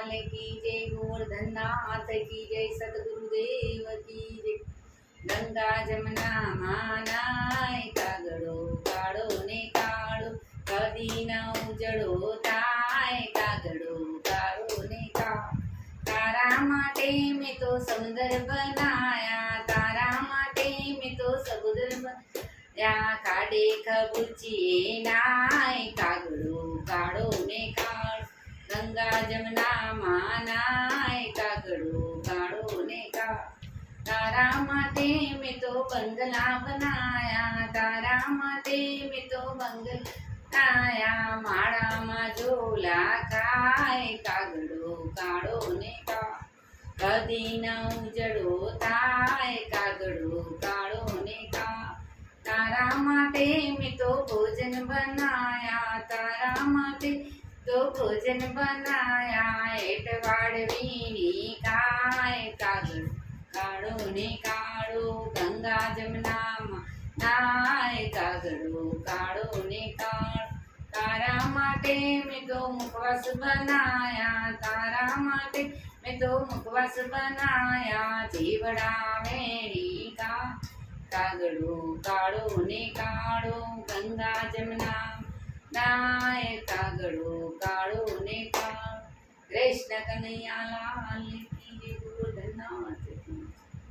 लाल की जय, गोवर्धन नाथ की जय, सतगुरुदेव की जय। गंगा जमुना मानाय कागड़ो काड़ो ने काड़ो, कदी न उजड़ो ताय कागड़ो काड़ो ने काड़ो। तारा माटे में तो समुद्र बनाया, तारा माटे में तो समुद्र बनाया, खाडे खबूचिए नाय कागड़ो काड़ो ने काड़ो। गंगा जमुना मानाय कागड़ो काड़ो ने काड़ो। तारा माटे में तो बंगला बनाया, तारा माटे में तो बंगला बनाया, माड़ा मा झोला खाए कागड़ो काड़ो ने काड़ो। कदी न उजड़ो ताय कागड़ो काड़ो ने काड़ो। तारा माटे में तो भोजन बनाया, तारा माटे तो भोजन बनाया, एटवाड़ वीणी खाए कागड़ो काड़ो ने काड़ो। गंगा जमुना नाय कागड़ो काड़ो ने काड़ो। तारा माटे में तो मुखवास बनाया, तारा माटे में तो मुखवास बनाया, जीवड़ा मेरी का कागड़ो काड़ो ने काड़ो। गंगा जमुना नाय कागड़ो काड़ो ने काड़ो। कृष्ण कन्हैया लाल।